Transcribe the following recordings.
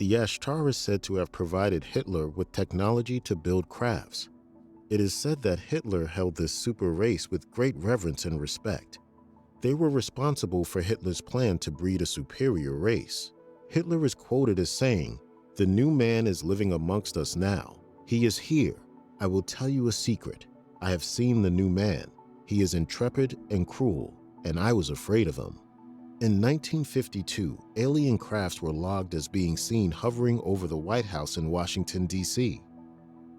The Ashtar is said to have provided Hitler with technology to build crafts. It is said that Hitler held this super race with great reverence and respect. They were responsible for Hitler's plan to breed a superior race. Hitler is quoted as saying, "The new man is living amongst us now. He is here. I will tell you a secret. I have seen the new man. He is intrepid and cruel, and I was afraid of him." In 1952, alien crafts were logged as being seen hovering over the White House in Washington, D.C.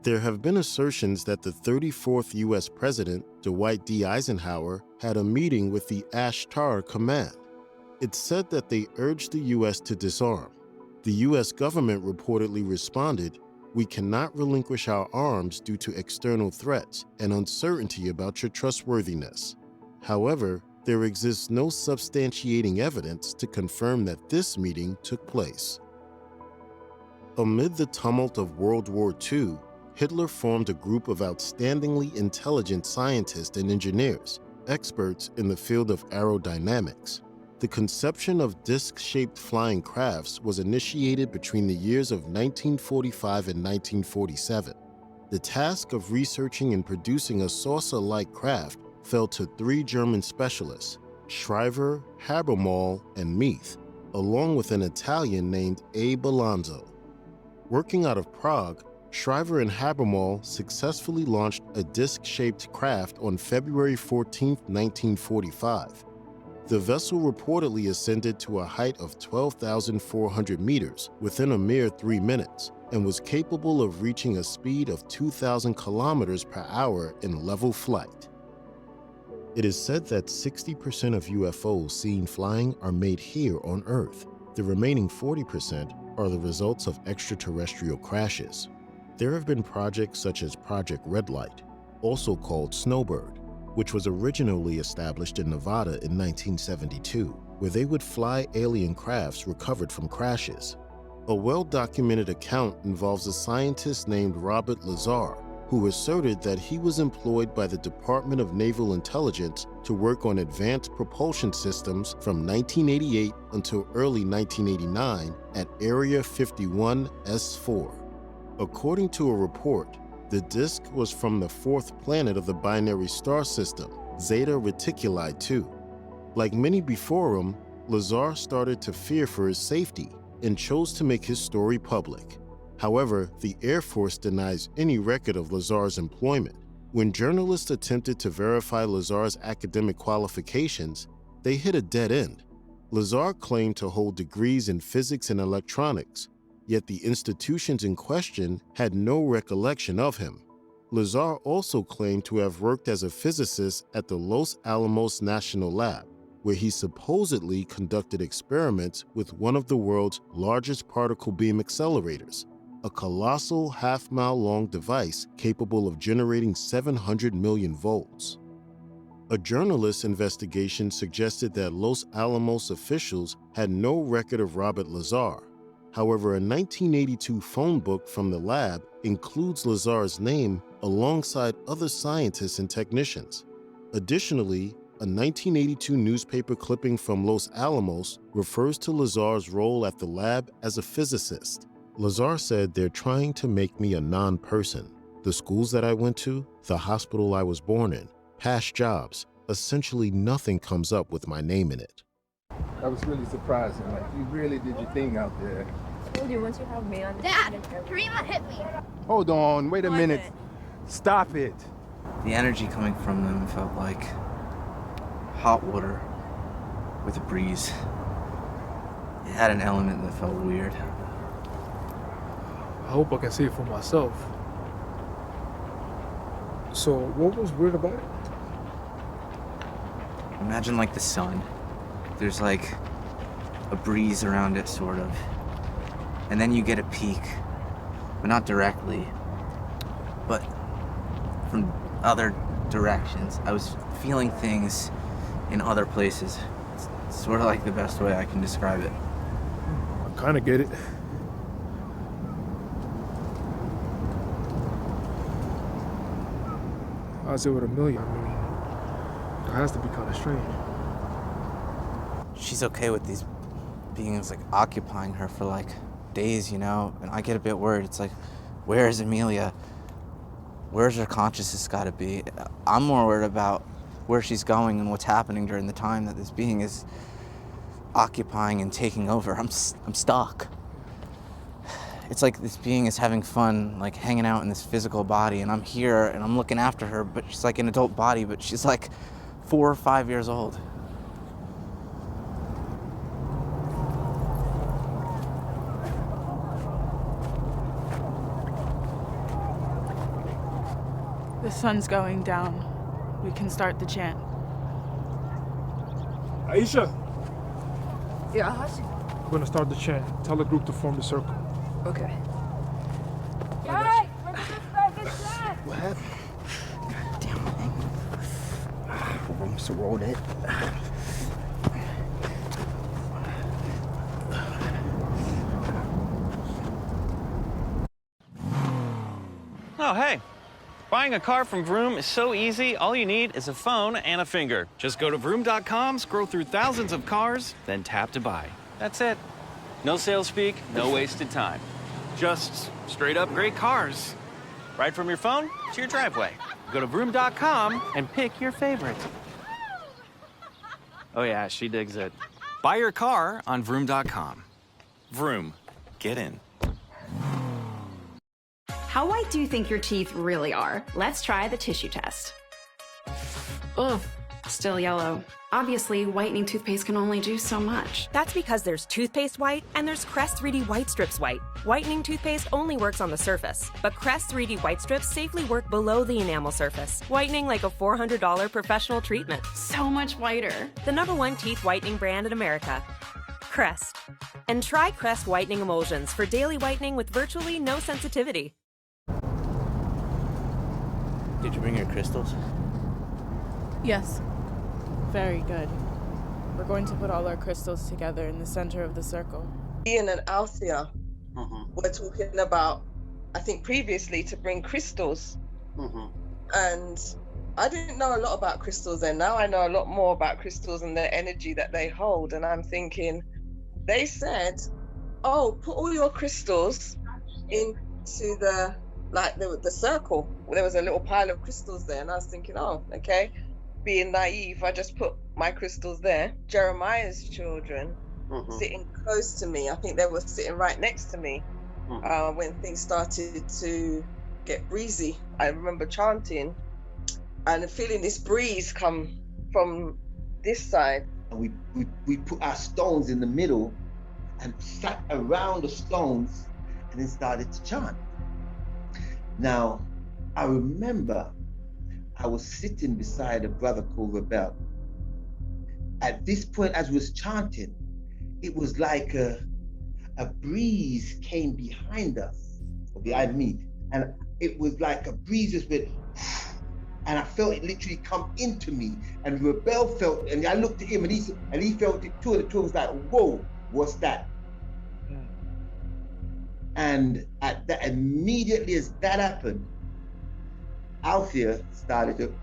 There have been assertions that the 34th U.S. President, Dwight D. Eisenhower, had a meeting with the Ashtar Command. It's said that they urged the U.S. to disarm. The U.S. government reportedly responded, "We cannot relinquish our arms due to external threats and uncertainty about your trustworthiness." However, there exists no substantiating evidence to confirm that this meeting took place. Amid the tumult of World War II, Hitler formed a group of outstandingly intelligent scientists and engineers, experts in the field of aerodynamics. The conception of disc-shaped flying crafts was initiated between the years of 1945 and 1947. The task of researching and producing a saucer-like craft fell to 3 German specialists, Schreiber, Habermal, and Meath, along with an Italian named Abe Alonso. Working out of Prague, Schreiber and Habermal successfully launched a disc-shaped craft on February 14, 1945. The vessel reportedly ascended to a height of 12,400 meters within a mere 3 minutes and was capable of reaching a speed of 2,000 kilometers per hour in level flight. It is said that 60% of UFOs seen flying are made here on Earth. The remaining 40% are the results of extraterrestrial crashes. There have been projects such as Project Red Light, also called Snowbird, which was originally established in Nevada in 1972, where they would fly alien crafts recovered from crashes. A well-documented account involves a scientist named Robert Lazar, who asserted that he was employed by the Department of Naval Intelligence to work on advanced propulsion systems from 1988 until early 1989 at Area 51S4. According to a report, the disk was from the 4th planet of the binary star system, Zeta Reticuli 2. Like many before him, Lazar started to fear for his safety and chose to make his story public. However, the Air Force denies any record of Lazar's employment. When journalists attempted to verify Lazar's academic qualifications, they hit a dead end. Lazar claimed to hold degrees in physics and electronics, yet the institutions in question had no recollection of him. Lazar also claimed to have worked as a physicist at the Los Alamos National Lab, where he supposedly conducted experiments with one of the world's largest particle beam accelerators, a colossal half-mile-long device capable of generating 700 million volts. A journalist's investigation suggested that Los Alamos officials had no record of Robert Lazar. However, a 1982 phone book from the lab includes Lazar's name alongside other scientists and technicians. Additionally, a 1982 newspaper clipping from Los Alamos refers to Lazar's role at the lab as a physicist. Lazar said, "They're trying to make me a non-person. The schools that I went to, the hospital I was born in, past jobs, essentially nothing comes up with my name in it." That was really surprising. Like, you really did your thing out there. I told you once you have me on. Dad, Karima hit me. Hold on, wait a minute. Stop it. The energy coming from them felt like hot water with a breeze. It had an element that felt weird. I hope I can see it for myself. So, what was weird about it? Imagine like the sun. There's like a breeze around it, sort of. And then you get a peak, but not directly, but from other directions. I was feeling things in other places. It's sort of like the best way I can describe it. I kind of get it. How's it with Amelia? I mean, it has to be kind of strange. She's okay with these beings like occupying her for like days, you know, and I get a bit worried. It's like, where is Amelia? Where's her consciousness got to be? I'm more worried about where she's going and what's happening during the time that this being is occupying and taking over. I'm stuck. It's like this being is having fun, like hanging out in this physical body, and I'm here and I'm looking after her, but she's like an adult body, but she's like 4 or 5 years old. The sun's going down. We can start the chant. Aisha, Yeah, Hashi. we're gonna start the chant. Tell the group to form the circle. Okay. Guys, we're gonna start this class. What happened? God damn it. I'm so rolled it. Oh, hey. Buying a car from Vroom is so easy. All you need is a phone and a finger. Just go to vroom.com, scroll through thousands of cars, then tap to buy. That's it. No sales speak, no wasted time. Just straight up great cars. Right from your phone to your driveway. Go to vroom.com and pick your favorite. Oh yeah, she digs it. Buy your car on vroom.com. Vroom. Get in. How white do you think your teeth really are? Let's try the tissue test. Ugh, still yellow. Obviously, whitening toothpaste can only do so much. That's because there's toothpaste white and there's Crest 3D White Strips White. Whitening toothpaste only works on the surface, but Crest 3D White Strips safely work below the enamel surface, whitening like a $400 professional treatment. So much whiter. The #1 teeth whitening brand in America. Crest. And try Crest whitening emulsions for daily whitening with virtually no sensitivity. Did you bring your crystals? Yes. Very good. We're going to put all our crystals together in the center of the circle. Ian and Althea were talking about, I think previously, to bring crystals. And I didn't know a lot about crystals then. Now I know a lot more about crystals and the energy that they hold. And I'm thinking, they said, oh, put all your crystals into the circle. There was a little pile of crystals there. And I was thinking, oh, okay. Being naive, I just put my crystals there. Jeremiah's children sitting close to me. I think they were sitting right next to me when things started to get breezy. I remember chanting and feeling this breeze come from this side. And we put our stones in the middle and sat around the stones and then started to chant. Now, I remember I was sitting beside a brother called Rebel. At this point, as we was chanting, it was like a breeze came behind us, or behind me, and it was like a breeze just went, and I felt it literally come into me. And Rebel felt, and I looked at him, and he felt it too. And the two was like, "Whoa, what's that?" And at that, immediately as that happened, Althea started to,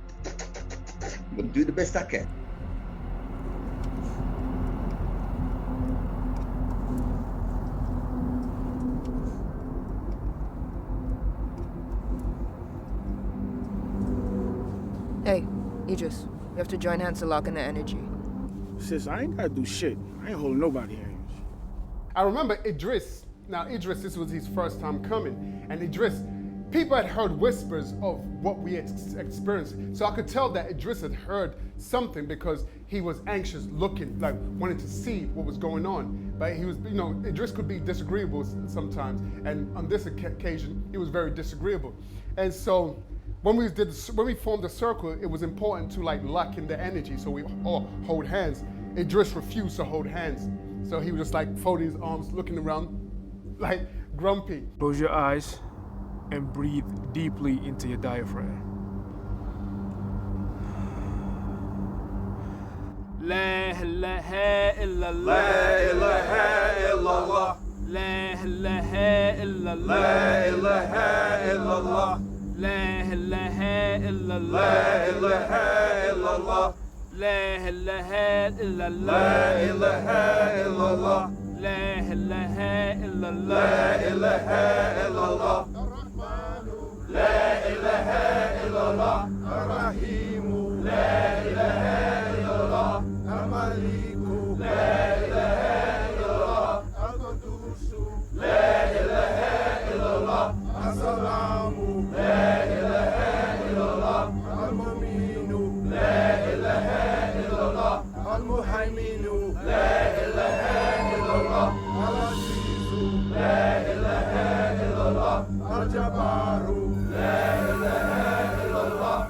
I'm gonna do the best I can. Hey, Idris, you have to join hands to lock in the energy. Sis, I ain't gotta do shit. I ain't holding nobody hands. I remember Idris. Now, Idris, this was his first time coming. And Idris, people had heard whispers of what we had experienced. So I could tell that Idris had heard something because he was anxious, looking, like wanting to see what was going on. But he was, Idris could be disagreeable sometimes. And on this occasion, he was very disagreeable. And so when we formed a circle, it was important to lock in the energy. So we all hold hands. Idris refused to hold hands. So he was just folding his arms, looking around, like grumpy. Close your eyes and breathe deeply into your diaphragm. La ilaha illallah. La ilaha illallah. La ilaha illallah. La ilaha illallah. La ilaha illallah. La ilaha illallah. La ilaha illallah. La ilaha illallah. La ilaha ilaha illallah. La ilaha illallah. La ilaha illallah. Ar-Rahim. La ilaha illallah. Al-Malik. La ilaha illallah. Al-Qudus. La ilaha illallah. As-Salam. La ilaha illallah. Al-Mu'min. La ilaha illallah. Al-Muhaymin. La ilaha illallah. Al-Aziz. La ilaha illallah. Al-Jabbar. La ilaha illallah.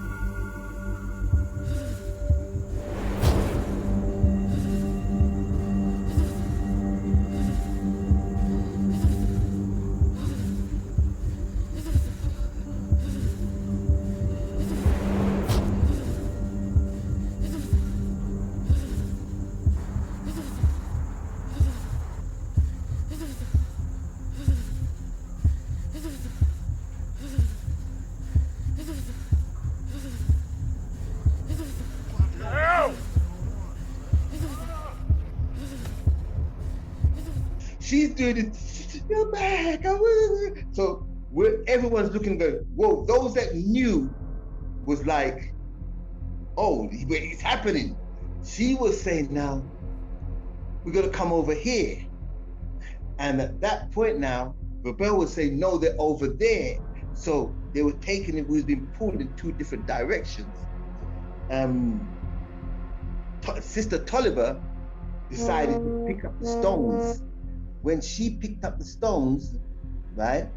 She's doing it. You're back. So everyone's looking, going, whoa. Those that knew was like, oh, it's happening. She was saying, now we're gonna come over here. And at that point now, Rebel was saying, no, they're over there. So they were taking it, was being pulled in two different directions. Sister Tolliver decided to pick up the stones. When she picked up the stones, right?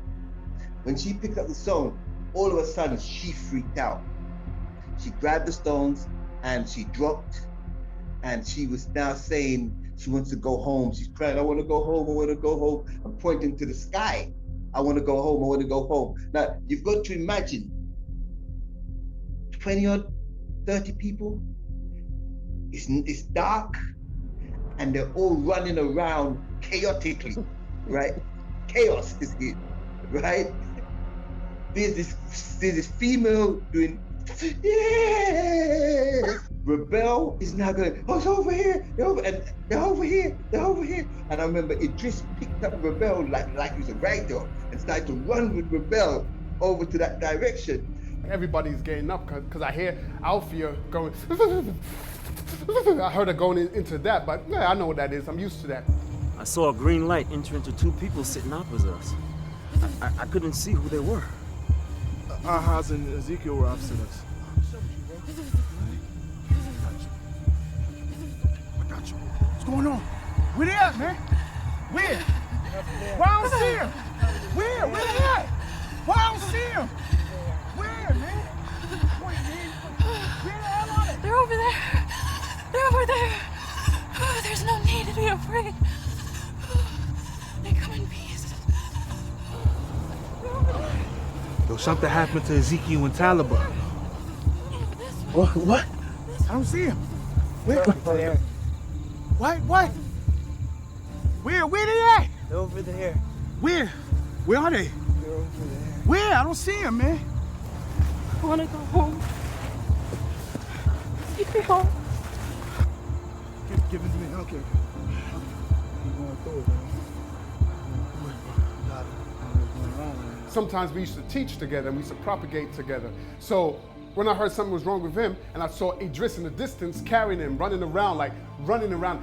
When she picked up the stone, all of a sudden she freaked out. She grabbed the stones and she dropped, and she was now saying she wants to go home. She's crying, I want to go home, I want to go home. I'm pointing to the sky. I want to go home, I want to go home. Now, you've got to imagine 20 or 30 people. It's dark, and they're all running around chaotically, right? Chaos is here, right? There's this female doing, yeah. Rebel is now going, oh, it's over here, they're over here. And I remember Idris picked up Rebel like he was a rag doll and started to run with Rebel over to that direction. Everybody's getting up because I hear Alfia going, I heard her going into that, but yeah, I know what that is. I'm used to that. I saw a green light enter into two people sitting opposite us. I couldn't see who they were. Ahaz and Ezekiel were opposite us. I got you. What's going on? Where they at, man? Where? Why I don't see him? Where? Where they at? Why I don't see him? Where, man? Wait, man. Where the hell are they? They're over there. They're over there. Oh, there's no need to be afraid. They come in peace. Yo, something happened to Ezekiel and Taliban. What? I don't see him. Where? There. What? Where they at? They're over there. Where? Where are they? They're over there. Where? I don't see him, man. I want to go home. Take me home. Give it to me. Okay. I'm going through it, man. Sometimes we used to teach together and we used to propagate together. So when I heard something was wrong with him and I saw Idris in the distance carrying him, running around,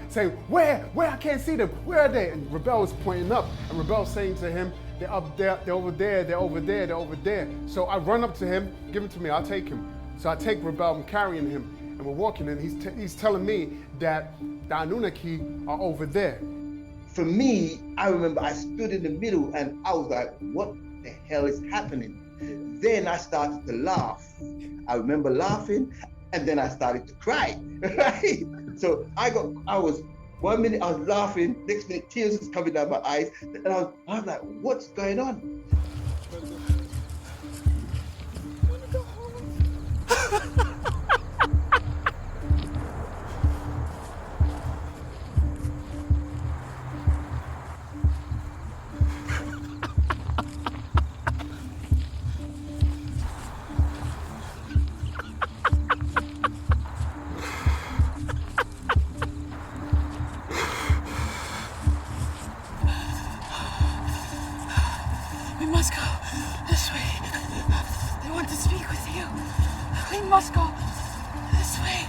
saying, where? I can't see them. Where are they? And Rebel was pointing up, and Rebel saying to him, they're up there, they're over there, they're over there, they're over there. So I run up to him, give him to me, I'll take him. So I take Rebel, I'm carrying him, and we're walking, and he's telling me that the Anunnaki are over there. For me, I remember I stood in the middle and I was like, what the hell is happening? Then I started to laugh. I remember laughing, and then I started to cry, right? So I was 1 minute I was laughing, next minute tears was coming down my eyes, and I was like, what's going on? I want to go home. We must go this way. They want to speak with you. We must go this way.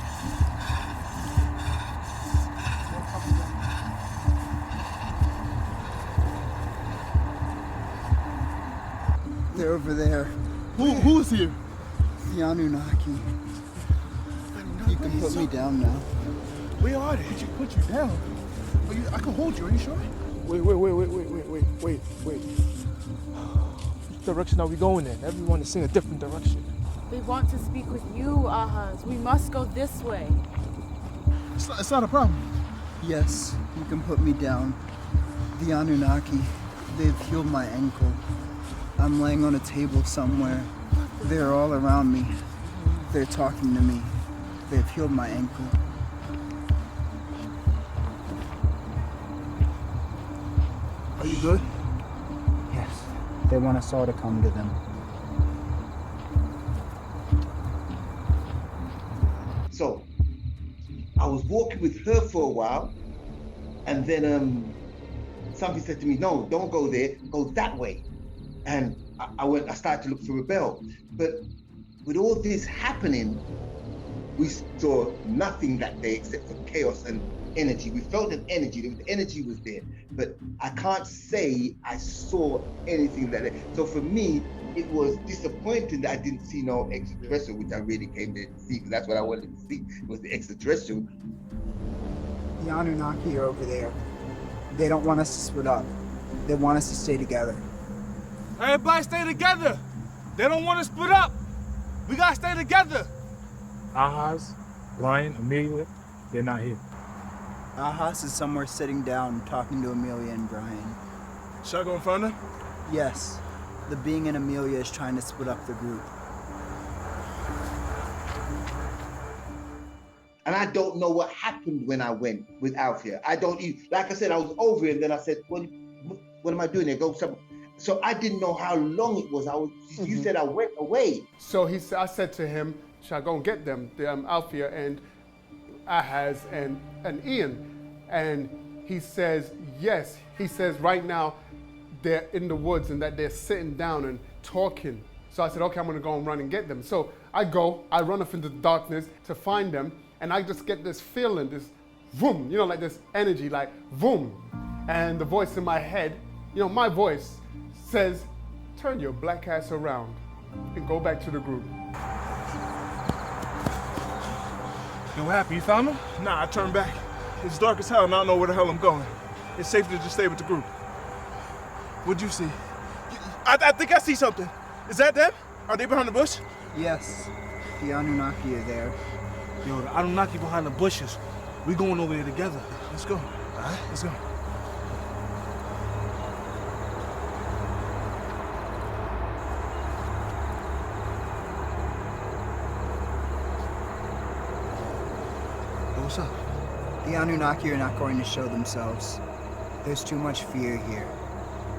They're over there. Who's here? The Anunnaki. You can put me down now. Where are they? Put you down. I can hold you. Are you sure? Wait. Which direction are we going in? Everyone is in a different direction. They want to speak with you, Ahas. We must go this way. It's not a problem. Yes, you can put me down. The Anunnaki, they've healed my ankle. I'm laying on a table somewhere. They're all around me. They're talking to me. They've healed my ankle. Are you good? Yes, they want us all to come to them. So, I was walking with her for a while, and then somebody said to me, no, don't go there, go that way. And I started to look for a bell. But with all this happening, we saw nothing that day except for chaos and energy. We felt an energy, the energy was there, but I can't say I saw anything that day. So for me, it was disappointing that I didn't see no extraterrestrial, which I really came there to see, because that's what I wanted to see, was the extraterrestrial. The Anunnaki are over there. They don't want us to split up. They want us to stay together. Everybody stay together. They don't want to split up. We gotta stay together. Ahas, Brian, Amelia, they're not here. Ahas is somewhere sitting down talking to Amelia and Brian. Should I go in front of them? Yes, the being in Amelia is trying to split up the group. And I don't know what happened when I went with Althea. I don't even, like I said, I was over it, and then I said, what am I doing there? Go somewhere. So I didn't know how long it was. You said I went away. So I said to him, should I go and get them? Althea and Ahaz and Ian. And he says, yes. He says right now they're in the woods and that they're sitting down and talking. So I said, okay, I'm gonna go and run and get them. So I run off into the darkness to find them, and I just get this feeling, this vroom, like this energy, like vroom. And the voice in my head, my voice says, turn your black ass around and go back to the group. Yo, what happened? You found them? Nah, I turned back. It's dark as hell and I don't know where the hell I'm going. It's safer to just stay with the group. What'd you see? I think I see something. Is that them? Are they behind the bush? Yes, the Anunnaki are there. Yo, the Anunnaki behind the bushes. We going over there together. Let's go. All right, let's go. What's up? The Anunnaki are not going to show themselves. There's too much fear here.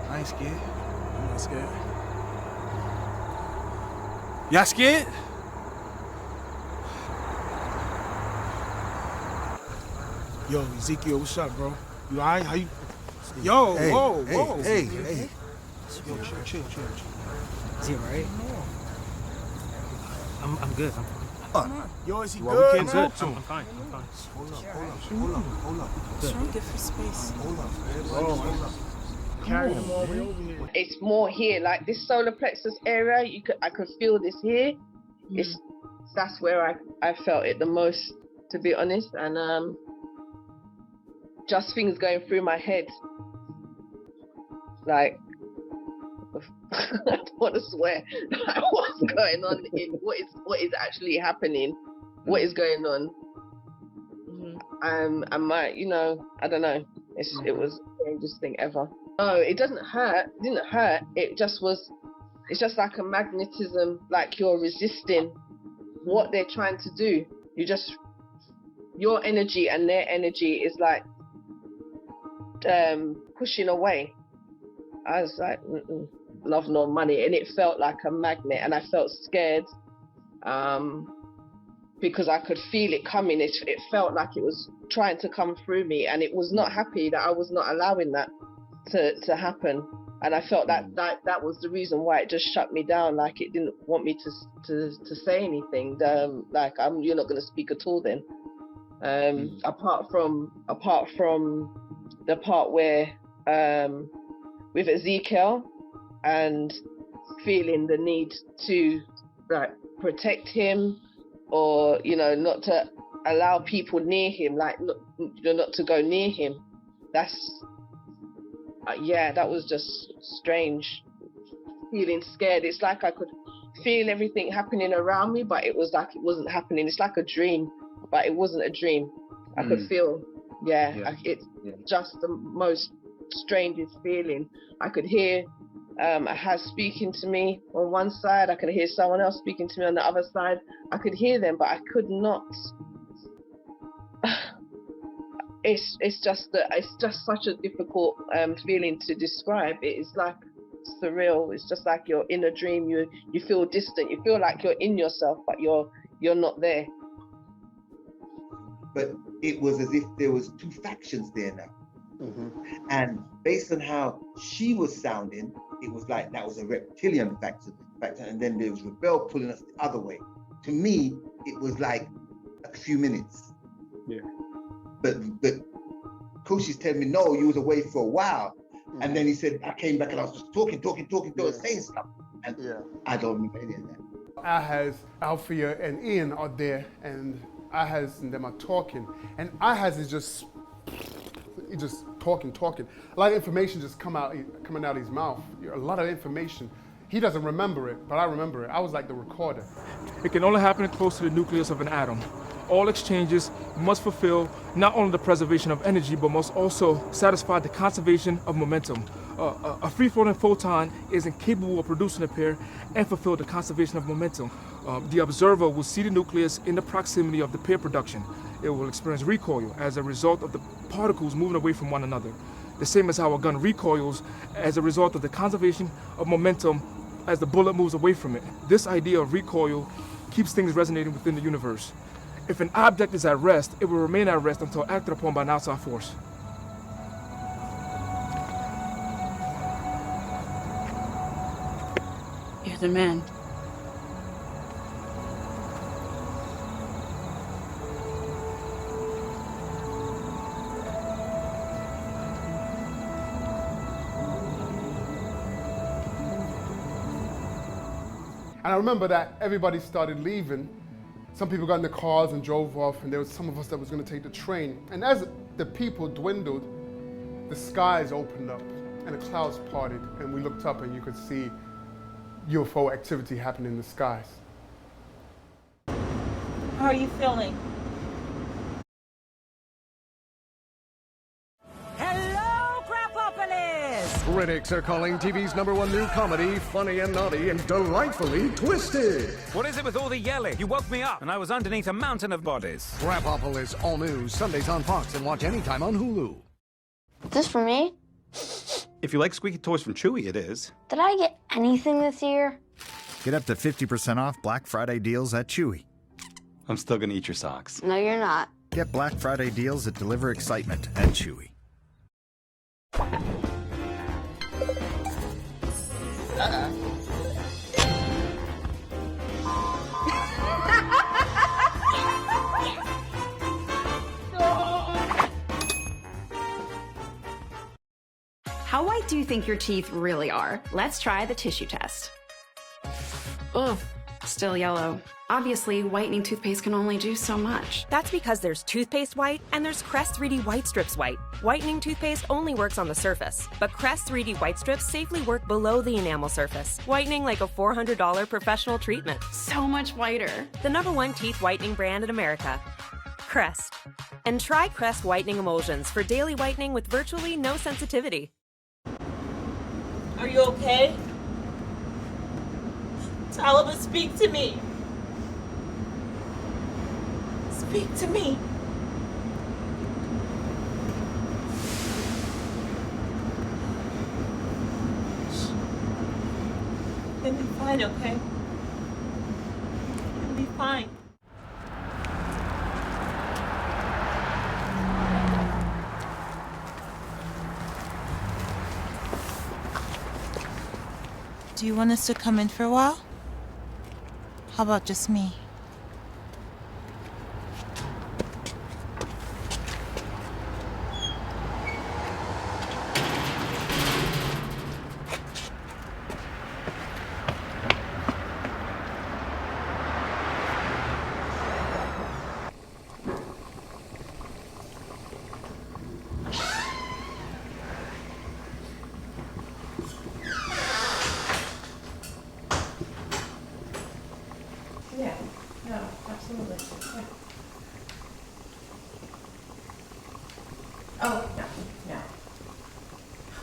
I ain't scared. I'm not scared. Y'all scared? Yo, Ezekiel, what's up, bro? You all right? How you? Yo, hey, whoa. Hey. Yo, chill. Is he all right? I'm good. Yo, is he Well, good? we can't talk to him. I'm fine. Hold up. What's wrong? Different space. Hold up. Carry him all the way over here. It's more here, like this solar plexus area. I could feel this here. That's where I felt it the most, to be honest, and just things going through my head, like I don't want to swear. What's going on? What is actually happening? What is going on? I might, I don't know. It was the strangest thing ever. No, it doesn't hurt. It didn't hurt. It's just like a magnetism, like you're resisting what they're trying to do. Your energy and their energy is like pushing away. I was like, love nor money, and it felt like a magnet, and I felt scared because I could feel it coming. It felt like it was trying to come through me, and it was not happy that I was not allowing that to happen. and I felt that was the reason why it just shut me down. Like it didn't want me to say anything. Like you're not going to speak at all then. Apart from the part where with Ezekiel and feeling the need to like protect him, or not to allow people near him, like not to go near him. That's that was just strange. Feeling scared. It's like I could feel everything happening around me, but it was like it wasn't happening. It's like a dream, but it wasn't a dream. I could feel, it's just the most strangest feeling. I could hear Ahaz speaking to me on one side. I could hear someone else speaking to me on the other side. I could hear them, but I could not. It's just such a difficult feeling to describe. It is like surreal. It's just like you're in a dream. You feel distant. You feel like you're in yourself, but you're not there. But it was as if there was two factions there now. And based on how she was sounding, it was like that was a reptilian faction, and then there was Rebel pulling us the other way. To me, it was like a few minutes. Yeah. But Koshi's telling me, no, you was away for a while. And then he said, I came back and I was just talking, saying stuff. And I don't remember any of that. Ahaz, Althea, and Ian are there, and Ahaz and them are talking. And Ahaz is just talking. A lot of information just coming out of his mouth. A lot of information. He doesn't remember it, but I remember it. I was like the recorder. It can only happen close to the nucleus of an atom. All exchanges must fulfill not only the preservation of energy, but must also satisfy the conservation of momentum. A free-floating photon is incapable of producing a pair and fulfill the conservation of momentum. The observer will see the nucleus in the proximity of the pair production. It will experience recoil as a result of the particles moving away from one another. The same as how a gun recoils as a result of the conservation of momentum as the bullet moves away from it. This idea of recoil keeps things resonating within the universe. If an object is at rest, it will remain at rest until acted upon by an outside force. You're the man. And I remember that everybody started leaving. Some people got in the cars and drove off, and there was some of us that was going to take the train. And as the people dwindled, the skies opened up and the clouds parted, and we looked up and you could see UFO activity happening in the skies. How are you feeling? Hello, Crapopolis! Critics are calling TV's #1 new comedy funny and naughty and delightfully twisted. What is it with all the yelling? You woke me up and I was underneath a mountain of bodies. Crapopolis, all new, Sundays on Fox and watch anytime on Hulu. Is this for me? If you like squeaky toys from Chewy, it is. Did I get anything this year? Get up to 50% off Black Friday deals at Chewy. I'm still gonna eat your socks. No, you're not. Get Black Friday deals that deliver excitement at Chewy. How white do you think your teeth really are? Let's try the tissue test. Ugh, still yellow. Obviously, whitening toothpaste can only do so much. That's because there's toothpaste white and there's Crest 3D White Strips White. Whitening toothpaste only works on the surface, but Crest 3D White Strips safely work below the enamel surface, whitening like a $400 professional treatment. So much whiter. The #1 teeth whitening brand in America, Crest. And try Crest whitening emulsions for daily whitening with virtually no sensitivity. Are you okay? Taliba, speak to me. Speak to me. You'll be fine, okay? You'll be fine. Do you want us to come in for a while? How about just me? Yeah, no, absolutely. Yeah. Oh, no, no.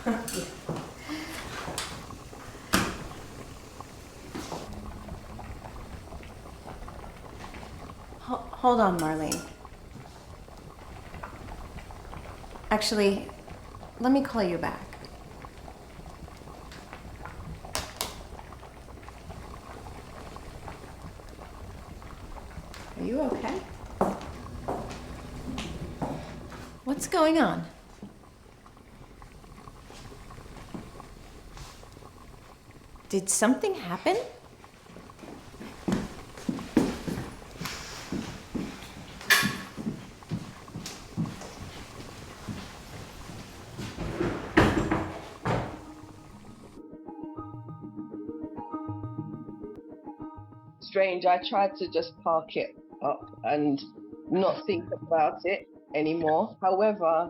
Yeah. Hold on, Marlene. Actually, let me call you back. Are you okay? What's going on? Did something happen? Strange. I tried to just park it up and not think about it anymore. However,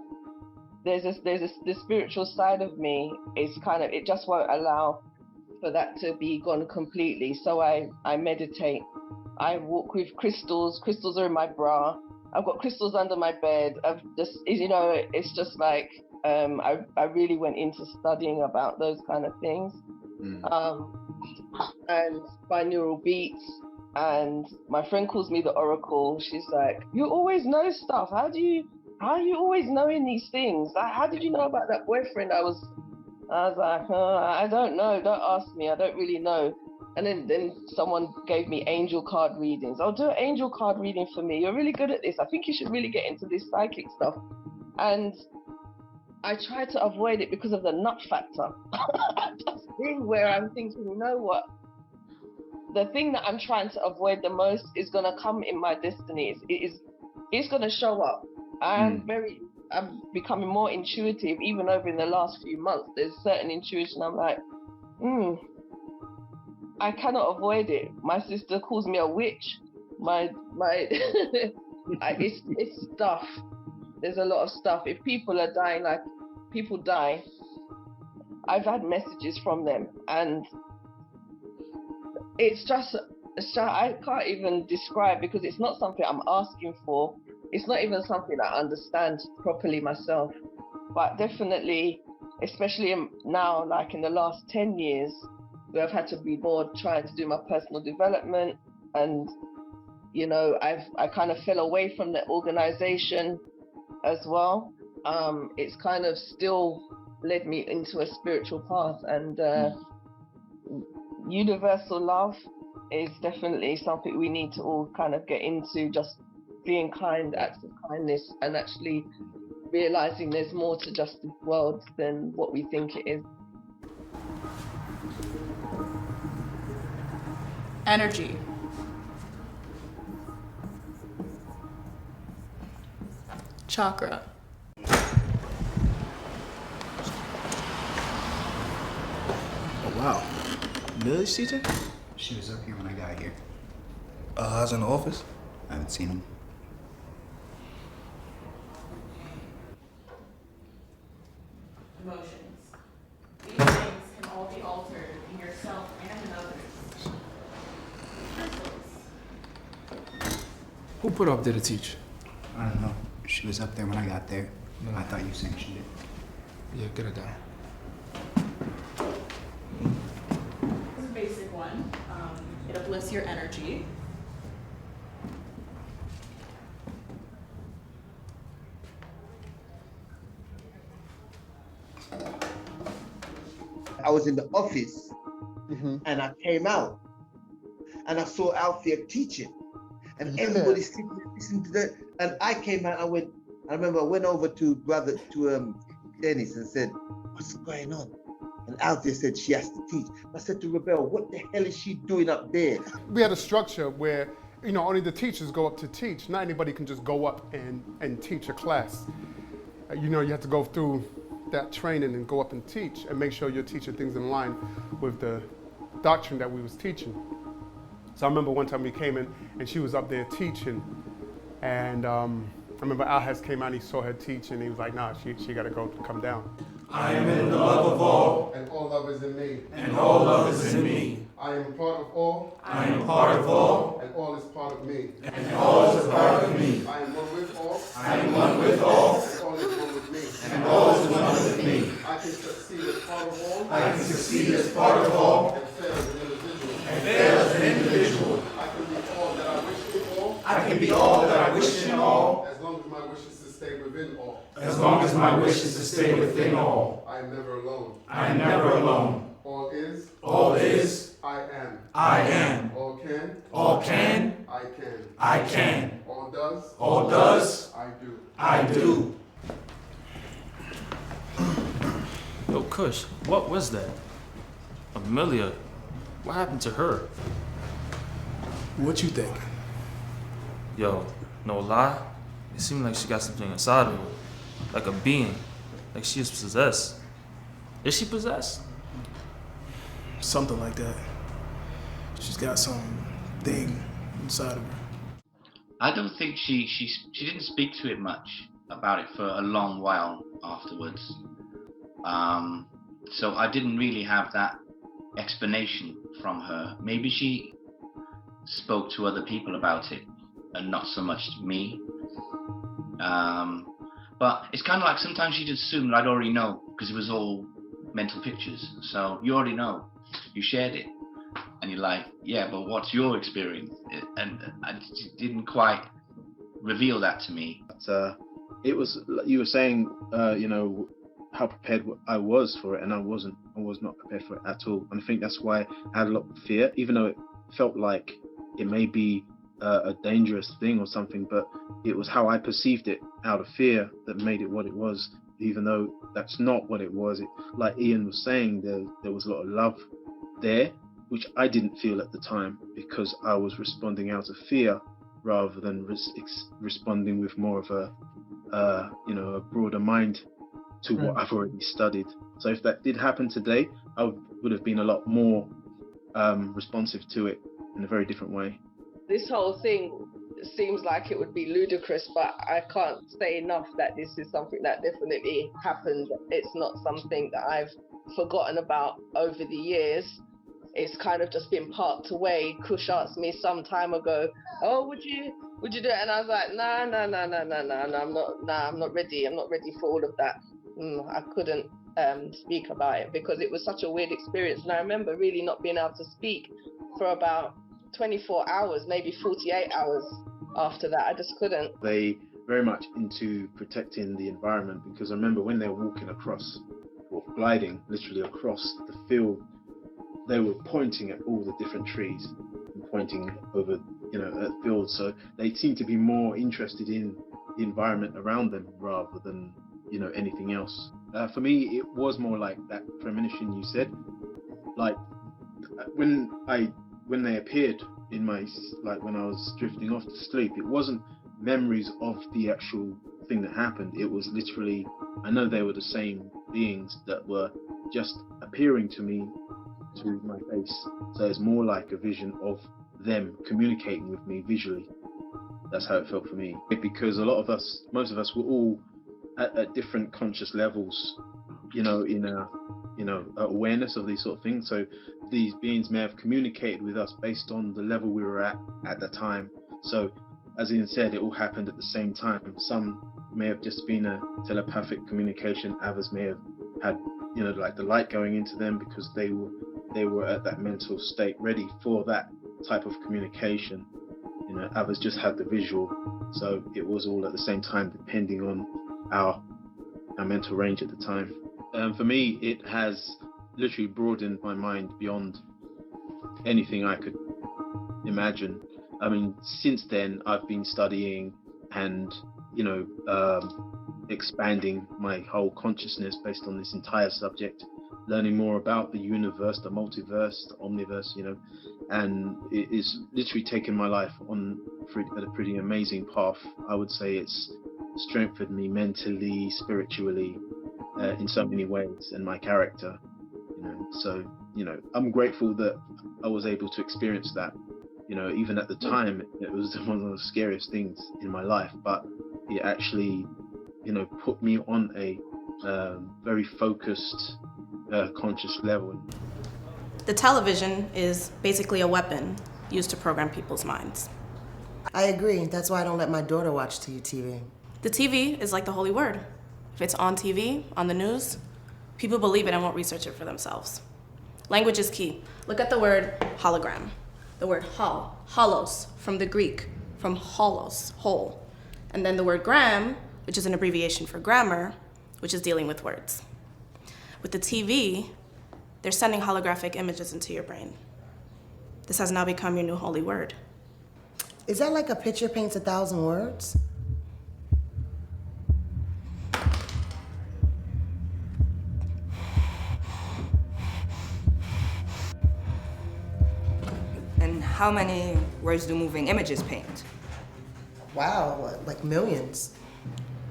the spiritual side of me is kind of, it just won't allow for that to be gone completely. So I meditate. I walk with crystals. Crystals are in my bra. I've got crystals under my bed. I've just, it's just like, I really went into studying about those kind of things. And binaural beats. And my friend calls me the Oracle. She's like, you always know stuff. How are you always knowing these things? How did you know about that boyfriend? I was like, I don't know. Don't ask me. I don't really know. And then someone gave me angel card readings. I'll do an angel card reading for me. You're really good at this. I think you should really get into this psychic stuff. And I try to avoid it because of the nut factor. This thing where I'm thinking, you know what? The thing that I'm trying to avoid the most is going to come in my destiny. It's going to show up. I'm becoming more intuitive, even over in the last few months. There's certain intuition. I'm like, I cannot avoid it. My sister calls me a witch. It's stuff. There's a lot of stuff. If people are dying, like people die, I've had messages from them, and it's just I can't even describe, because it's not something I'm asking for. It's not even something I understand properly myself. But definitely, especially now, like in the last 10 years, where I've had to be more trying to do my personal development, and I kind of fell away from the organization as well. It's kind of still led me into a spiritual path, and universal love is definitely something we need to all kind of get into, just being kind, acts of kindness, and actually realizing there's more to just this world than what we think it is. Energy. Chakra. Oh, wow. Millie's teacher? She was up here when I got here. I was in the office. I haven't seen him. Emotions. These things can all be altered in yourself and in others. Crystals. Who put up there to teach? I don't know. She was up there when I got there. No. I thought you sanctioned it. Yeah, get it down. This is a basic one. It uplifts your energy. I was in the office and I came out and I saw Althea teaching and everybody sitting there listening to that. And I came out, I remember I went over to Dennis and said, what's going on? And Althea said she has to teach. I said to Rebel, what the hell is she doing up there? We had a structure where, only the teachers go up to teach. Not anybody can just go up and teach a class. You have to go through that training and go up and teach and make sure you're teaching things in line with the doctrine that we was teaching. So I remember one time we came in and she was up there teaching, and I remember Alhaz came out and he saw her teach and he was like, nah, she gotta come down. I am in the love of all, and all love is in me. and all love is in me. I am part of all, I am part of all, and all is part of me. and all is a part of me. I am one with all, I am one with all, and all is one with me. and all is one with me. I can succeed as part of all, I can succeed as part of all, and fail as an individual. and fail as an individual. I can be all that I wish in all, I can be all that I wish in all, as long as my wish is to stay within all. as long as my wish is to stay within all. I am never alone. I am never alone. All is, I I am. am. All can, I can. I can. All does, I do. Yo, Kush, what was that? Amelia, what happened to her? What you think? Yo, no lie, it seemed like she got something inside of her, like a being, like she is possessed. Is she possessed? Something like that. She's got some thing inside of her. I don't think she didn't speak to it much about it for a long while afterwards. So I didn't really have that explanation from her. Maybe she spoke to other people about it and not so much to me. But it's kind of like sometimes she just assumed I'd already know because it was all mental pictures. So you already know. You shared it. And you're like, yeah, but what's your experience? And I didn't quite reveal that to me. But, it was, you were saying, how prepared I was for it, and I was not prepared for it at all. And I think that's why I had a lot of fear, even though it felt like it may be a dangerous thing or something, but it was how I perceived it out of fear that made it what it was, even though that's not what it was. Like Ian was saying, there was a lot of love there, which I didn't feel at the time because I was responding out of fear rather than responding with more of a broader mind to what I've already studied. So if that did happen today, I would have been a lot more responsive to it in a very different way. This whole thing seems like it would be ludicrous, but I can't say enough that this is something that definitely happened. It's not something that I've forgotten about over the years. It's kind of just been parked away. Kush asked me some time ago, "Oh, would you do it?" And I was like, "No, I'm not ready. I'm not ready for all of that." I couldn't speak about it because it was such a weird experience. And I remember really not being able to speak for about 24 hours, maybe 48 hours after that. I just couldn't. They very much into protecting the environment, because I remember when they were walking across, or gliding literally across the field, they were pointing at all the different trees and pointing over, at fields. So they seemed to be more interested in the environment around them rather than, anything else. For me, it was more like that premonition you said. Like when they appeared in my, like when I was drifting off to sleep, it wasn't memories of the actual thing that happened. It was literally, I know they were the same beings that were just appearing to me through my face. So it's more like a vision of them communicating with me visually. That's how it felt for me. Because most of us were all at different conscious levels, in awareness of these sort of things. So these beings may have communicated with us based on the level we were at the time. So as Ian said, it all happened at the same time. Some may have just been a telepathic communication. Others may have had, like the light going into them because they were at that mental state ready for that type of communication. Others just had the visual. So it was all at the same time, depending on our mental range at the time. For me, it has literally broadened my mind beyond anything I could imagine. I mean, since then, I've been studying and, expanding my whole consciousness based on this entire subject. learning more about the universe, the multiverse, the omniverse, you know, and it is literally taken my life on a pretty amazing path. I would say it's strengthened me mentally, spiritually, in so many ways, and my character, you know. So, you know, I'm grateful that I was able to experience that. You know, even at the time, it was one of the scariest things in my life, but it actually, you know, put me on a very focused, conscious level. The television is basically a weapon used to program people's minds. I agree. That's why I don't let my daughter watch TV. The TV is like the holy word. If it's on TV, on the news, people believe it and won't research it for themselves. Language is key. Look at the word hologram. The word holos, from the Greek, from holos, whole. And then the word gram, which is an abbreviation for grammar, which is dealing with words. With the TV, they're sending holographic images into your brain. This has now become your new holy word. Is that like a picture paints 1,000 words? And how many words do moving images paint? Wow, like millions.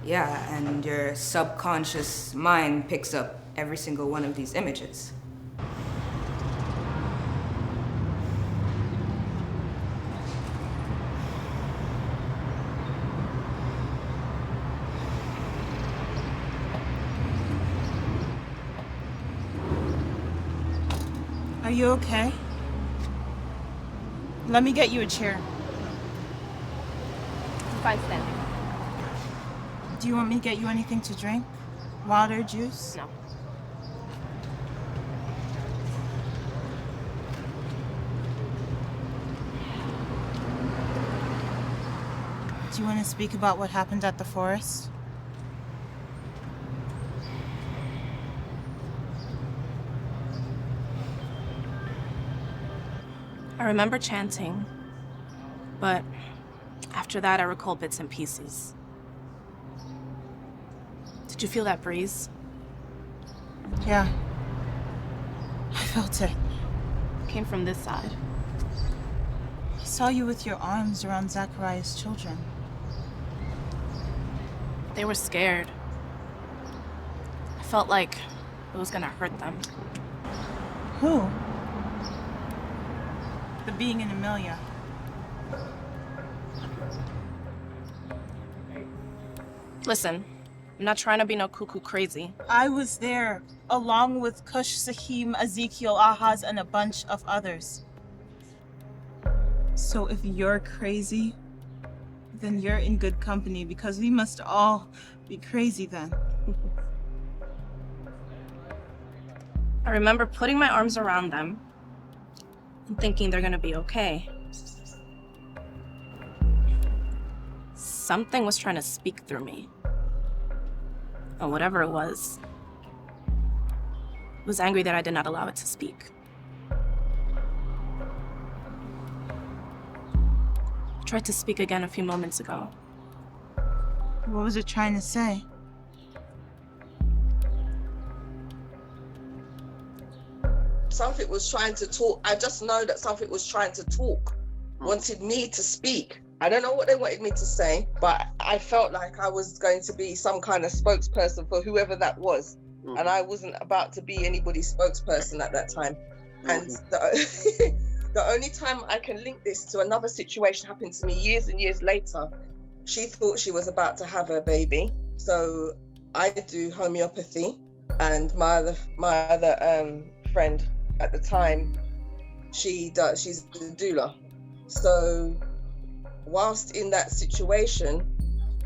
Yeah, and your subconscious mind picks up every single one of these images. Are you okay? Let me get you a chair. I'm fine standing. Do you want me to get you anything to drink? Water, juice? No. Do you want to speak about what happened at the forest? I remember chanting, but after that I recall bits and pieces. Did you feel that breeze? Yeah. I felt it. It came from this side. I saw you with your arms around Zachariah's children. They were scared. I felt like it was gonna hurt them. Who? The being in Amelia. Listen, I'm not trying to be no cuckoo crazy. I was there, along with Kush, Sahim, Ezekiel, Ahaz, and a bunch of others. So if you're crazy, then you're in good company, because we must all be crazy then. I remember putting my arms around them and thinking they're gonna be okay. Something was trying to speak through me. And whatever it was angry that I did not allow it to speak. I tried to speak again a few moments ago. What was it trying to say? Something was trying to talk. I just know that something was trying to talk, wanted me to speak. I don't know what they wanted me to say, but I felt like I was going to be some kind of spokesperson for whoever that was. And I wasn't about to be anybody's spokesperson at that time. And the only time I can link this to another situation happened to me years and years later. She thought she was about to have her baby. So I do homeopathy, and my other friend at the time, she's the doula. So whilst in that situation,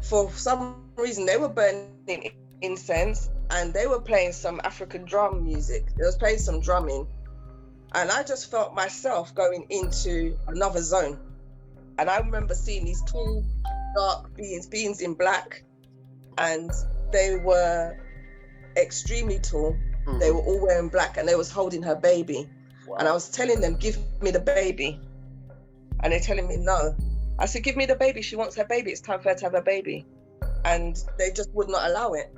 for some reason they were burning incense and they were playing some African drum music. They was playing some drumming, and I just felt myself going into another zone. And I remember seeing these tall, dark beings in black, and they were extremely tall. They were all wearing black, and they was holding her baby. Wow. And I was telling them, give me the baby. And they're telling me no. I said, give me the baby. She wants her baby. It's time for her to have a baby. And they just would not allow it.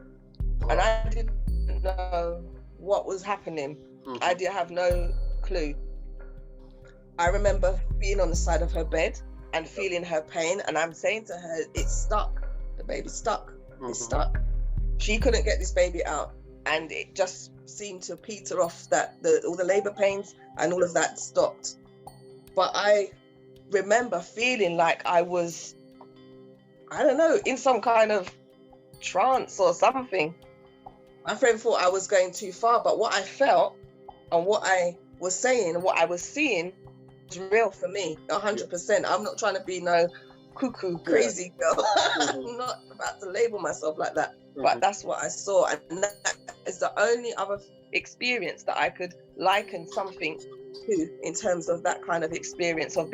And I didn't know what was happening. I did have no clue. I remember being on the side of her bed and feeling her pain, and I'm saying to her, it's stuck. The baby's stuck. It's stuck. She couldn't get this baby out, and it just seemed to peter off, that all the labor pains and all of that stopped. But I remember feeling like I was, I don't know, in some kind of trance or something. My friend thought I was going too far, but what I felt and what I was saying and what I was seeing was real for me, 100%. I'm not trying to be no cuckoo crazy girl. I'm not about to label myself like that, but that's what I saw, and that is the only other experience that I could liken something to in terms of that kind of experience of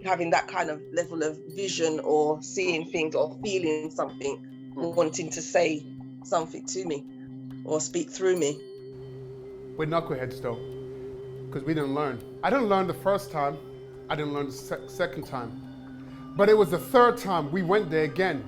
having that kind of level of vision or seeing things or feeling something, wanting to say something to me or speak through me. We're knuckleheads though, because we didn't learn. I didn't learn the first time, I didn't learn the second time. But it was the third time we went there again.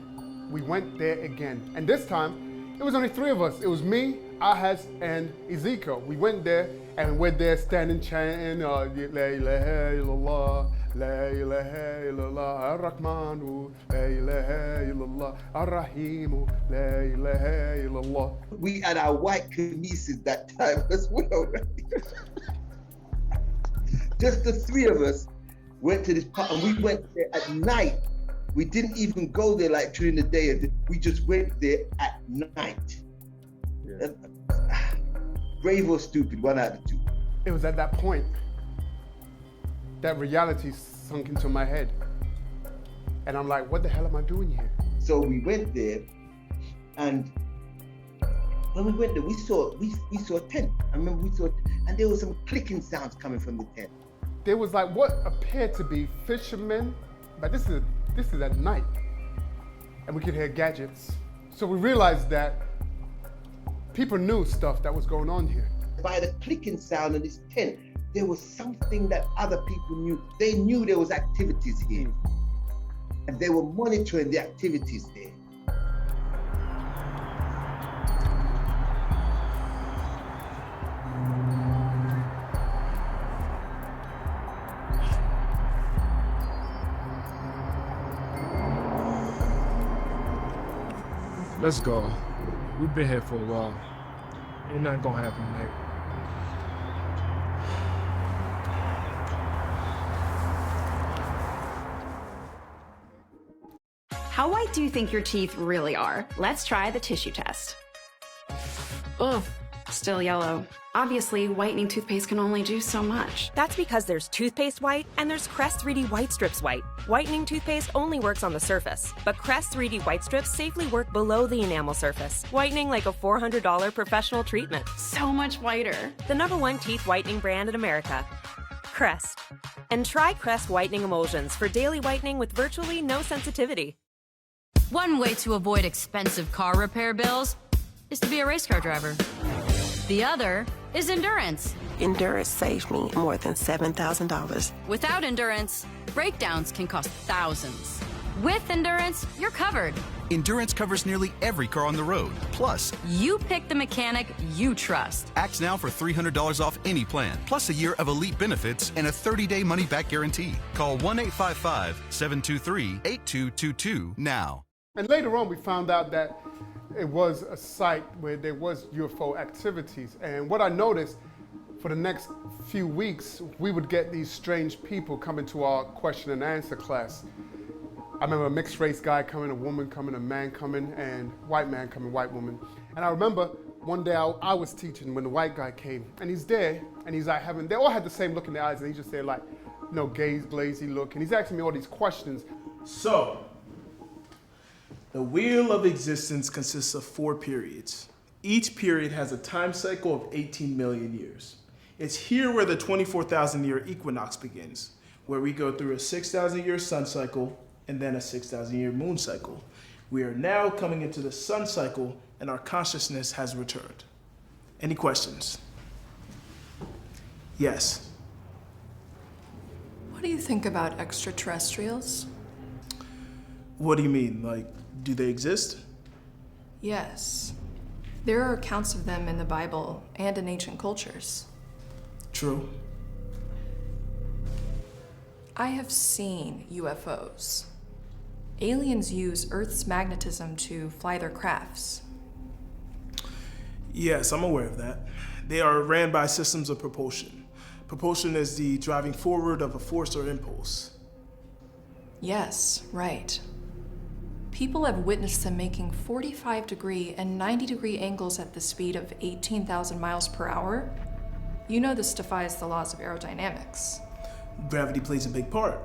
We went there again. And this time, it was only 3 of us. It was me, Ahaz, and Ezekiel. We went there, and we're there standing chanting, La ilaha illallah, La ilaha illallah, Ar-Rahmanu, La ilaha illallah, Ar-Rahimu, La ilaha illallah. We had our white chemises that time as well, right? Just the 3 of us went to this part, and we went there at night. We didn't even go there like during the day. We just went there at night. Yeah. Brave or stupid, one out of 2. It was at that point that reality sunk into my head. And I'm like, what the hell am I doing here? So we went there, and when we went there, we saw a tent. I remember we saw, and there was some clicking sounds coming from the tent. There was like what appeared to be fishermen, but this is at night, and we could hear gadgets. So we realized that people knew stuff that was going on here. By the clicking sound in this tent, there was something that other people knew. They knew there was activities here, and they were monitoring the activities there. Let's go. We've been here for a while. Ain't nothing gonna happen tonight. How white do you think your teeth really are? Let's try the tissue test. Ugh, still yellow. Obviously, whitening toothpaste can only do so much. That's because there's toothpaste white and there's Crest 3D White Strips White. Whitening toothpaste only works on the surface, but Crest 3D White Strips safely work below the enamel surface, whitening like a $400 professional treatment. So much whiter. The #1 teeth whitening brand in America, Crest. And try Crest whitening emulsions for daily whitening with virtually no sensitivity. One way to avoid expensive car repair bills is to be a race car driver. The other is Endurance. Endurance saved me more than $7,000. Without Endurance, breakdowns can cost thousands. With Endurance, you're covered. Endurance covers nearly every car on the road. Plus, you pick the mechanic you trust. Act now for $300 off any plan, plus a year of elite benefits and a 30-day money-back guarantee. Call 1-855-723-8222 now. And later on, we found out that it was a site where there was UFO activities. And what I noticed, for the next few weeks, we would get these strange people coming to our question and answer class. I remember a mixed race guy coming, a woman coming, a man coming, and white man coming, white woman. And I remember one day I was teaching when the white guy came, and he's there, and he's like they all had the same look in their eyes, and he's just there like, glazy look, and he's asking me all these questions. So, the wheel of existence consists of 4 periods. Each period has a time cycle of 18 million years. It's here where the 24,000-year equinox begins, where we go through a 6,000-year sun cycle and then a 6,000-year moon cycle. We are now coming into the sun cycle, and our consciousness has returned. Any questions? Yes. What do you think about extraterrestrials? What do you mean? Like, do they exist? Yes. There are accounts of them in the Bible and in ancient cultures. True. I have seen UFOs. Aliens use Earth's magnetism to fly their crafts. Yes, I'm aware of that. They are ran by systems of propulsion. Propulsion is the driving forward of a force or impulse. Yes, right. People have witnessed them making 45-degree and 90-degree angles at the speed of 18,000 miles per hour. You know this defies the laws of aerodynamics. Gravity plays a big part.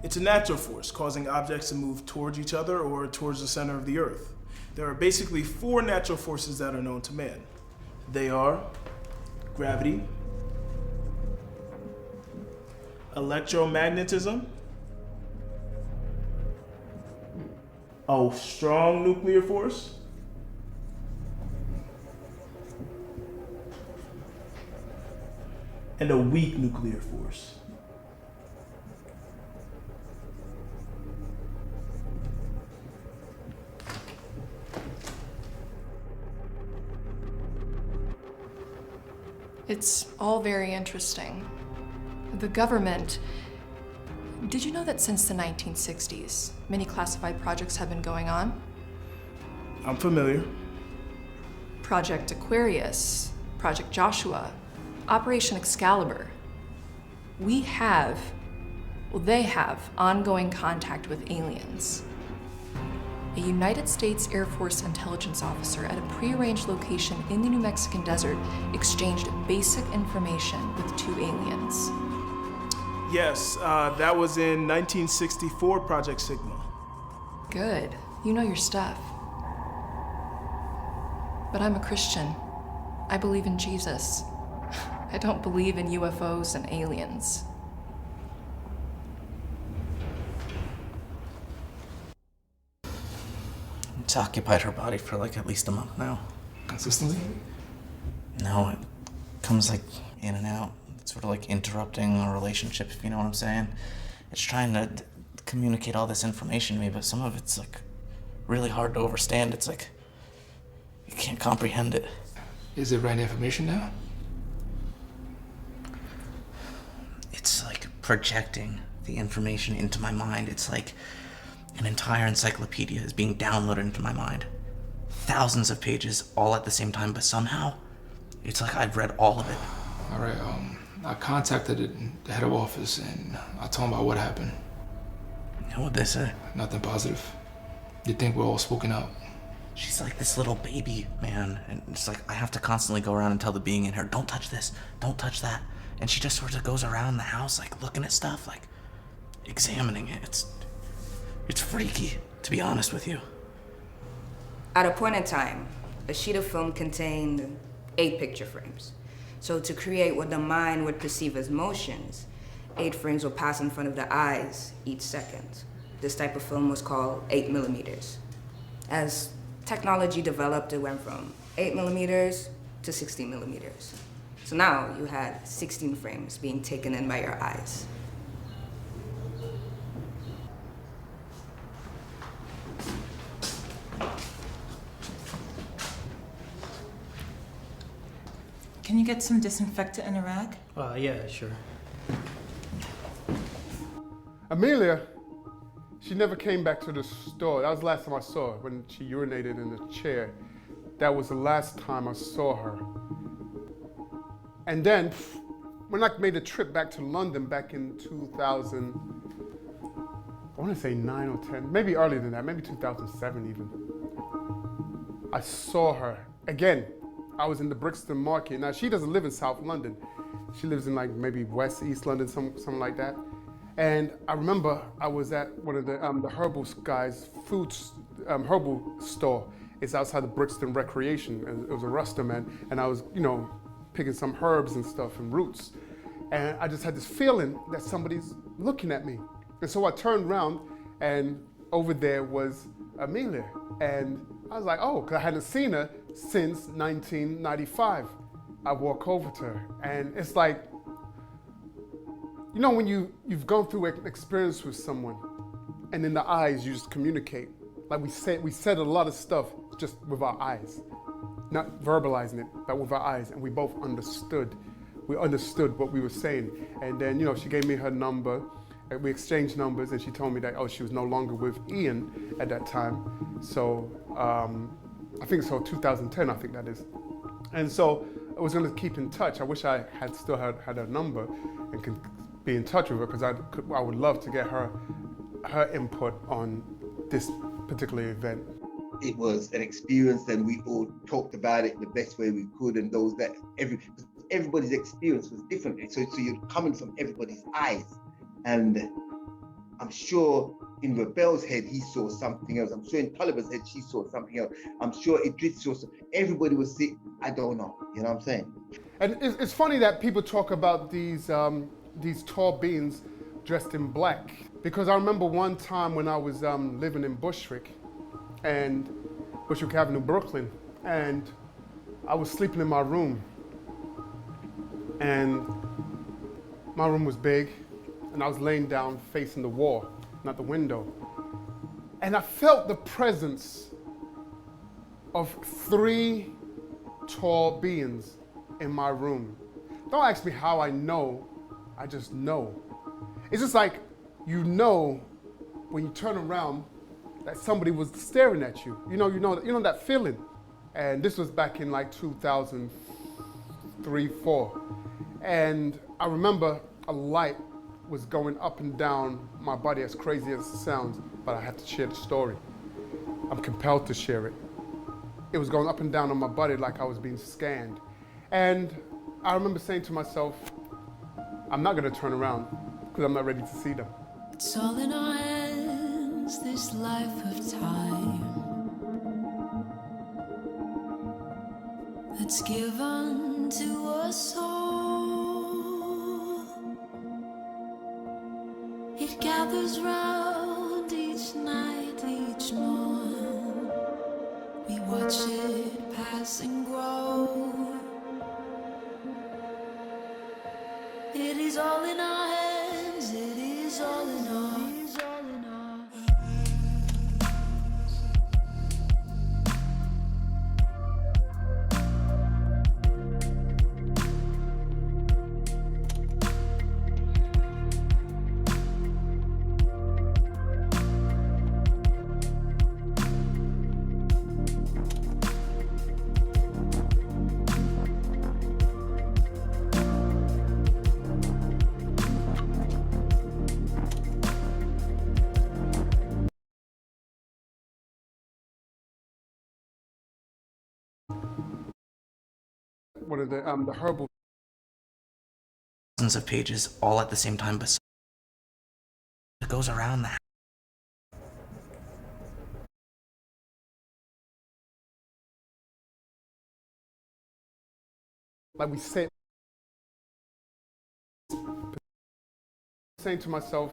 It's a natural force causing objects to move towards each other or towards the center of the Earth. There are basically 4 natural forces that are known to man. They are gravity, electromagnetism, a strong nuclear force, and a weak nuclear force. It's all very interesting. The government... Did you know that since the 1960s, many classified projects have been going on? I'm familiar. Project Aquarius, Project Joshua, Operation Excalibur. They have ongoing contact with aliens. A United States Air Force intelligence officer at a prearranged location in the New Mexican desert exchanged basic information with 2 aliens. Yes, that was in 1964, Project Sigma. Good. You know your stuff. But I'm a Christian. I believe in Jesus. I don't believe in UFOs and aliens. It's occupied her body for like at least a month now. Consistently? No, it comes like in and out. It's sort of like interrupting our relationship, if you know what I'm saying. It's trying to communicate all this information to me, but some of it's like really hard to understand. It's like you can't comprehend it. Is it writing information now? It's like projecting the information into my mind. It's like an entire encyclopedia is being downloaded into my mind. Thousands of pages all at the same time, but somehow it's like I've read all of it. All right, I contacted the head of office and I told him about what happened. What'd they say? Nothing positive. They think we're all spoken out. She's like this little baby, man. And it's like I have to constantly go around and tell the being in her, don't touch this, don't touch that. And she just sort of goes around the house like looking at stuff, like examining it. It's freaky, to be honest with you. At a point in time, a sheet of film contained 8 picture frames. So to create what the mind would perceive as motions, 8 frames will pass in front of the eyes each second. This type of film was called 8 millimeters. As technology developed, it went from 8 millimeters to 16 millimeters. So now you had 16 frames being taken in by your eyes. Can you get some disinfectant in a rag? Yeah, sure. Amelia, she never came back to the store. That was the last time I saw her, when she urinated in the chair. That was the last time I saw her. And then, when I made a trip back to London back in 2000, I want to say 9 or 10, maybe earlier than that, maybe 2007 even. I saw her again. I was in the Brixton Market. Now, she doesn't live in South London. She lives in like maybe West, East London, something like that. And I remember I was at one of the herbal guys' herbal store. It's outside the Brixton Recreation. It was a Rasta man, and I was, picking some herbs and stuff and roots. And I just had this feeling that somebody's looking at me. And so I turned around, and over there was Amelia. And I was like, oh, because I hadn't seen her since 1995. I walk over to her, and it's like, when you've gone through an experience with someone, and in the eyes you just communicate. Like we said a lot of stuff just with our eyes. not verbalizing it, but with our eyes, and we both understood. We understood what we were saying. And then, you know, she gave me her number, and we exchanged numbers, and she told me that, oh, she was no longer with Ian at that time. So, I think so, 2010, I think that is. And so I was gonna keep in touch. I wish I had still had her number and could be in touch with her, because I would love to get her input on this particular event. It was an experience, and we all talked about it the best way we could, and those that everybody's experience was different. So you're coming from everybody's eyes, and I'm sure in Rebel's head he saw something else. I'm sure in Taliba's head she saw something else. I'm sure Idris saw something. Everybody was sick. I don't know. You know what I'm saying? And it's funny that people talk about these tall beings dressed in black, because I remember one time when I was living in Bushwick Avenue, Brooklyn, and I was sleeping in my room, and my room was big, and I was laying down facing the wall, not the window, and I felt the presence of 3 tall beings in my room. Don't ask me how I know, I just know. It's just like, you know, when you turn around, that somebody was staring at you. You know that feeling. And this was back in like 2003, 4. And I remember a light was going up and down my body, as crazy as it sounds, but I had to share the story. I'm compelled to share it. It was going up and down on my body like I was being scanned. And I remember saying to myself, I'm not gonna turn around, because I'm not ready to see them. It's all in our hands, this life of time that's given to us all. It gathers round each night, each morn. We watch it pass and grow. It is all in our hands, it is all in our hands. One of the herbal. Dozens of pages all at the same time, but it goes around that. Like we said, saying to myself,